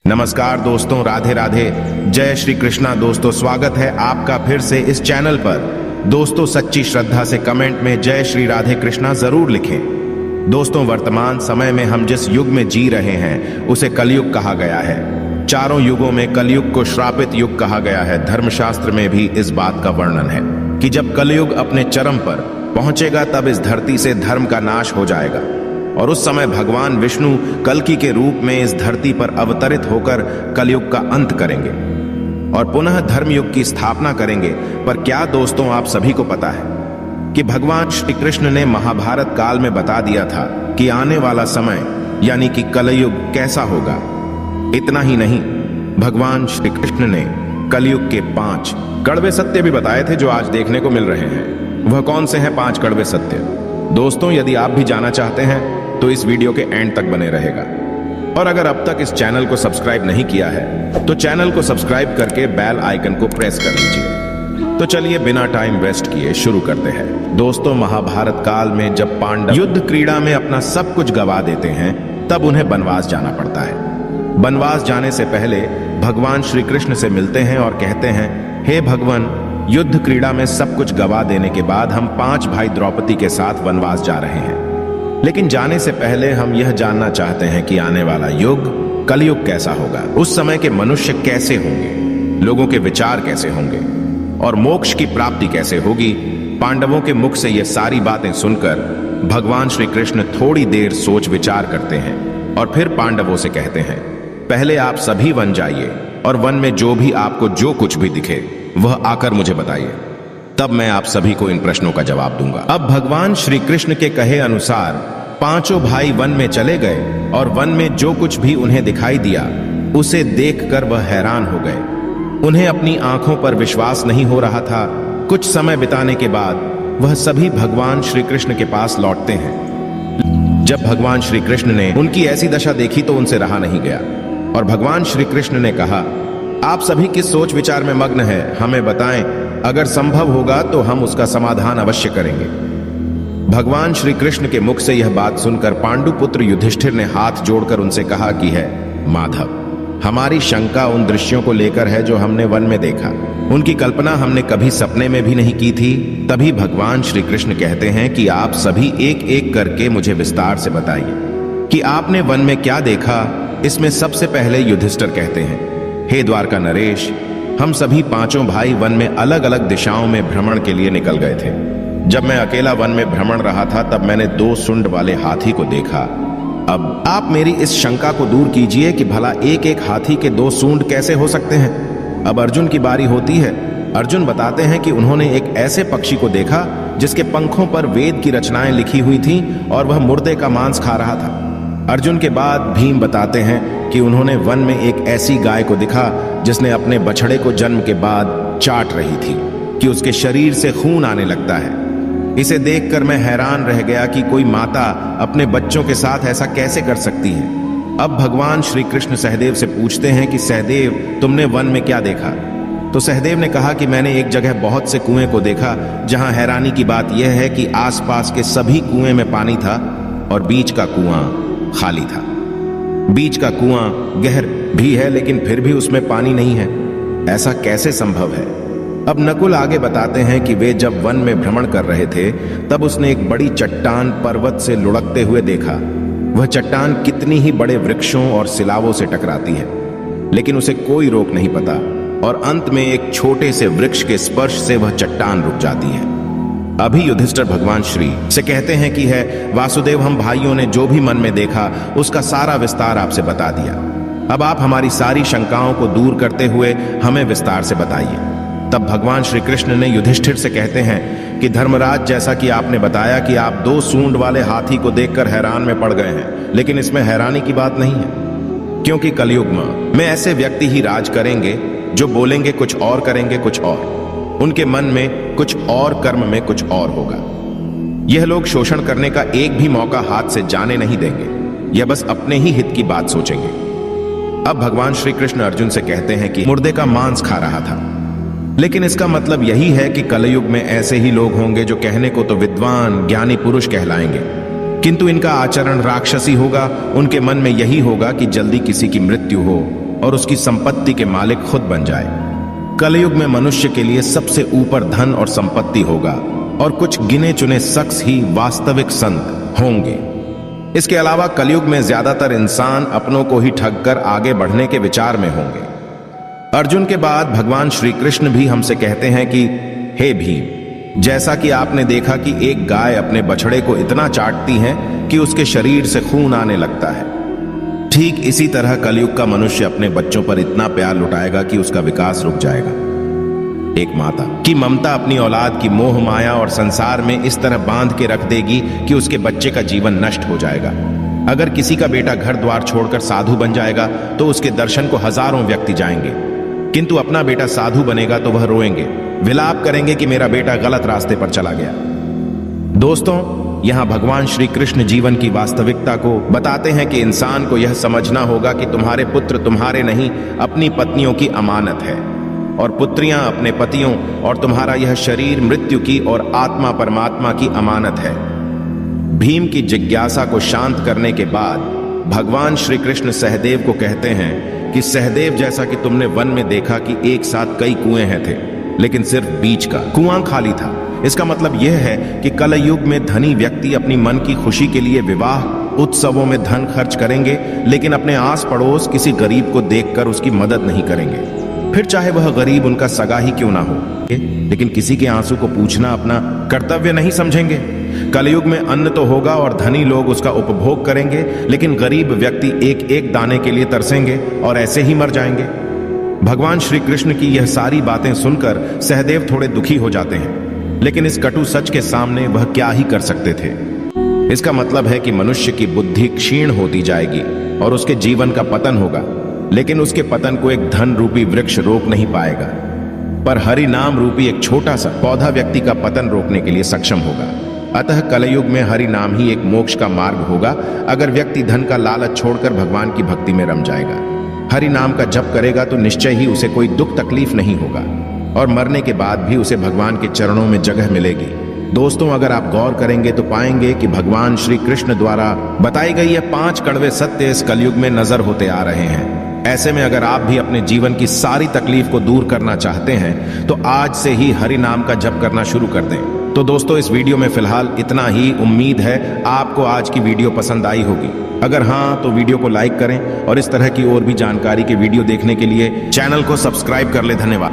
नमस्कार दोस्तों, राधे राधे, जय श्री कृष्णा। दोस्तों स्वागत है आपका फिर से इस चैनल पर। दोस्तों सच्ची श्रद्धा से कमेंट में जय श्री राधे कृष्णा जरूर लिखें। दोस्तों वर्तमान समय में हम जिस युग में जी रहे हैं उसे कलयुग कहा गया है। चारों युगों में कलयुग को श्रापित युग कहा गया है। धर्मशास्त्र में भी इस बात का वर्णन है कि जब कलयुग अपने चरम पर पहुंचेगा तब इस धरती से धर्म का नाश हो जाएगा और उस समय भगवान विष्णु कल्कि के रूप में इस धरती पर अवतरित होकर कलयुग का अंत करेंगे और पुनः धर्मयुग की स्थापना करेंगे। पर क्या दोस्तों आप सभी को पता है कि भगवान श्री कृष्ण ने महाभारत काल में बता दिया था कि आने वाला समय यानी कि कलयुग कैसा होगा। इतना ही नहीं, भगवान श्री कृष्ण ने कलयुग के 5 कड़वे सत्य भी बताए थे जो आज देखने को मिल रहे हैं। वह कौन से हैं 5 कड़वे सत्य? दोस्तों यदि आप भी जानना चाहते हैं तो इस वीडियो के एंड तक बने रहेगा। और अगर अब तक इस चैनल को सब्सक्राइब नहीं किया है तो चैनल को सब्सक्राइब करके बेल आइकन को प्रेस कर लीजिए। तो चलिए बिना टाइम वेस्ट किए शुरू करते हैं। दोस्तों महाभारत काल में जब पांडव युद्ध क्रीड़ा में अपना सब कुछ गवा देते हैं तब उन्हें वनवास जाना पड़ता है। वनवास जाने से पहले भगवान श्री कृष्ण से मिलते हैं और कहते हैं, हे भगवान, युद्ध क्रीड़ा में सब कुछ गवा देने के बाद हम 5 भाई द्रौपदी के साथ वनवास जा रहे हैं। लेकिन जाने से पहले हम यह जानना चाहते हैं कि आने वाला युग कलयुग कैसा होगा। उस समय के मनुष्य कैसे होंगे, लोगों के विचार कैसे होंगे और मोक्ष की प्राप्ति कैसे होगी। पांडवों के मुख से यह सारी बातें सुनकर भगवान श्री कृष्ण थोड़ी देर सोच विचार करते हैं और फिर पांडवों से कहते हैं, पहले आप सभी वन जाइए और वन में जो भी आपको जो कुछ भी दिखे वह आकर मुझे बताइए, तब मैं आप सभी को इन प्रश्नों का जवाब दूंगा। अब भगवान श्री कृष्ण के कहे अनुसार 5 भाई वन में चले गए और वन में जो कुछ भी उन्हें दिखाई दिया उसे देखकर वह हैरान हो गए। उन्हें अपनी आंखों पर विश्वास नहीं हो रहा था। कुछ समय बिताने के बाद वह सभी भगवान श्री कृष्ण के पास लौटते हैं। जब भगवान श्री कृष्ण ने उनकी ऐसी दशा देखी तो उनसे रहा नहीं गया और भगवान श्री कृष्ण ने कहा, आप सभी किस सोच विचार में मग्न हैं, हमें बताएं, अगर संभव होगा तो हम उसका समाधान अवश्य करेंगे। भगवान श्री कृष्ण के मुख से यह बात सुनकर पांडुपुत्र युधिष्ठिर ने हाथ जोड़कर उनसे कहा कि है माधव, हमारी शंका उन दृश्यों को लेकर है जो हमने वन में देखा। उनकी कल्पना हमने कभी सपने में भी नहीं की थी। तभी भगवान श्री कृष्ण कहते हैं कि आप सभी एक एक करके मुझे विस्तार से बताइए कि आपने वन में क्या देखा। इसमें सबसे पहले युधिष्ठिर कहते हैं, हे द्वारका नरेश, हम सभी 5 भाई वन में अलग अलग दिशाओं में भ्रमण के लिए निकल गए थे। जब मैं अकेला वन में भ्रमण रहा था तब मैंने 2 सूंड वाले हाथी को देखा। अब आप मेरी इस शंका को दूर कीजिए कि भला एक एक हाथी के 2 सूंड कैसे हो सकते हैं। अब अर्जुन की बारी होती है। अर्जुन बताते हैं कि उन्होंने एक ऐसे पक्षी को देखा जिसके पंखों पर वेद की रचनाएं लिखी हुई थीं और वह मुर्दे का मांस खा रहा था। अर्जुन के बाद भीम बताते हैं कि उन्होंने वन में एक ऐसी गाय को देखा जिसने अपने बछड़े को जन्म के बाद चाट रही थी कि उसके शरीर से खून आने लगता है। इसे देखकर मैं हैरान रह गया कि कोई माता अपने बच्चों के साथ ऐसा कैसे कर सकती है। अब भगवान श्री कृष्ण सहदेव से पूछते हैं कि सहदेव, तुमने वन में क्या देखा? तो सहदेव ने कहा कि मैंने एक जगह बहुत से कुएं को देखा जहां हैरानी की बात यह है कि आसपास के सभी कुएं में पानी था और बीच का कुआं खाली था। बीच का कुआं गहर भी है लेकिन फिर भी उसमें पानी नहीं है। ऐसा कैसे संभव है? अब नकुल आगे बताते हैं कि वे जब वन में भ्रमण कर रहे थे तब उसने एक बड़ी चट्टान पर्वत से लुढ़कते हुए देखा। वह चट्टान कितनी ही बड़े वृक्षों और सिलावों से टकराती है लेकिन उसे कोई रोक नहीं पाता और अंत में एक छोटे से वृक्ष के स्पर्श से वह चट्टान रुक जाती है। अभी युधिष्ठिर भगवान श्री से कहते हैं कि है वासुदेव, हम भाइयों ने जो भी मन में देखा उसका सारा विस्तार आपसे बता दिया। अब आप हमारी सारी शंकाओं को दूर करते हुए हमें विस्तार से बताइए। तब भगवान श्री कृष्ण ने युधिष्ठिर से कहते हैं कि धर्मराज, जैसा कि आपने बताया कि आप 2 सूंड वाले हाथी को देखकर हैरान में पड़ गए हैं, लेकिन इसमें हैरानी की बात नहीं है, क्योंकि कलयुग में ऐसे व्यक्ति ही राज करेंगे जो बोलेंगे कुछ और करेंगे कुछ और। उनके मन में कुछ और, कर्म में कुछ और होगा। यह लोग शोषण करने का एक भी मौका हाथ से जाने नहीं देंगे। यह बस अपने ही हित की बात सोचेंगे। अब भगवान श्री कृष्ण अर्जुन से कहते हैं कि मुर्दे का मांस खा रहा था, लेकिन इसका मतलब यही है कि कलयुग में ऐसे ही लोग होंगे जो कहने को तो विद्वान ज्ञानी पुरुष कहलाएंगे, किंतु इनका आचरण राक्षसी होगा। उनके मन में यही होगा कि जल्दी किसी की मृत्यु हो और उसकी संपत्ति के मालिक खुद बन जाए। कलयुग में मनुष्य के लिए सबसे ऊपर धन और संपत्ति होगा और कुछ गिने चुने शख्स ही वास्तविक संत होंगे। इसके अलावा कलयुग में ज्यादातर इंसान अपनों को ही ठग कर आगे बढ़ने के विचार में होंगे। अर्जुन के बाद भगवान श्री कृष्ण भी हमसे कहते हैं कि हे भीम, जैसा कि आपने देखा कि एक गाय अपने बछड़े को इतना चाटती है कि उसके शरीर से खून आने लगता है, ठीक इसी तरह कलयुग का मनुष्य अपने बच्चों पर इतना प्यार लुटाएगा कि उसका विकास रुक जाएगा। एक माता की ममता अपनी औलाद की मोह माया और संसार में इस तरह बांध के रख देगी कि उसके बच्चे का जीवन नष्ट हो जाएगा। अगर किसी का बेटा घर द्वार छोड़कर साधु बन जाएगा तो उसके दर्शन को हजारों व्यक्ति जाएंगे, किंतु अपना बेटा साधु बनेगा तो वह रोएंगे, विलाप करेंगे कि मेरा बेटा गलत रास्ते पर चला गया। दोस्तों, यहां भगवान श्री कृष्ण जीवन की वास्तविकता को बताते हैं कि इंसान को यह समझना होगा कि तुम्हारे पुत्र तुम्हारे नहीं, अपनी पत्नियों की अमानत है, और पुत्रियां अपने पतियों, और तुम्हारा यह शरीर मृत्यु की और आत्मा परमात्मा की अमानत है। भीम की जिज्ञासा को शांत करने के बाद भगवान श्री कृष्ण सहदेव को कहते हैं कि सहदेव, जैसा कि तुमने वन में देखा कि एक साथ कई कुएं हैं थे, लेकिन सिर्फ बीच का कुआं खाली था। इसका मतलब यह है कि कलयुग में धनी व्यक्ति अपनी मन की खुशी के लिए विवाह उत्सवों में धन खर्च करेंगे, लेकिन अपने आस पड़ोस किसी गरीब को देखकर उसकी मदद नहीं करेंगे, फिर चाहे वह गरीब उनका सगा ही क्यों ना हो। लेकिन किसी के आंसू को पूछना अपना कर्तव्य नहीं समझेंगे। कलयुग में अन्न तो होगा और धनी लोग उसका उपभोग करेंगे, लेकिन गरीब व्यक्ति एक एक दाने के लिए तरसेंगे और ऐसे ही मर जाएंगे। भगवान श्री कृष्ण की यह सारी बातें सुनकर सहदेव थोड़े दुखी हो जाते हैं, लेकिन इस कटु सच के सामने वह क्या ही कर सकते थे। इसका मतलब है कि मनुष्य की बुद्धि क्षीण होती जाएगी और उसके जीवन का पतन होगा, लेकिन उसके पतन को एक धन रूपी वृक्ष रोक नहीं पाएगा, पर हरि नाम रूपी एक छोटा सा पौधा व्यक्ति का पतन रोकने के लिए सक्षम होगा। अतः कलयुग में हरि नाम ही एक मोक्ष का मार्ग होगा, अगर व्यक्ति धन का लालच छोड़कर भगवान की भक्ति में रम जाएगा। हरि नाम का जप करेगा तो निश्चय ही उसे कोई दुख तकलीफ नहीं होगा, और मरने के बाद भी उसे भगवान के चरणों में जगह मिलेगी। दोस्तों, अगर आप गौर करेंगे तो पाएंगे कि भगवान श्री कृष्ण द्वारा बताई गई ये 5 कड़वे सत्य इस कलयुग में नजर होते आ रहे हैं। ऐसे में अगर आप भी अपने जीवन की सारी तकलीफ को दूर करना चाहते हैं तो आज से ही हरि नाम का जप करना शुरू कर दें। तो दोस्तों, इस वीडियो में फिलहाल इतना ही। उम्मीद है आपको आज की वीडियो पसंद आई होगी। अगर हाँ तो वीडियो को लाइक करें और इस तरह की और भी जानकारी के वीडियो देखने के लिए चैनल को सब्सक्राइब कर ले। धन्यवाद।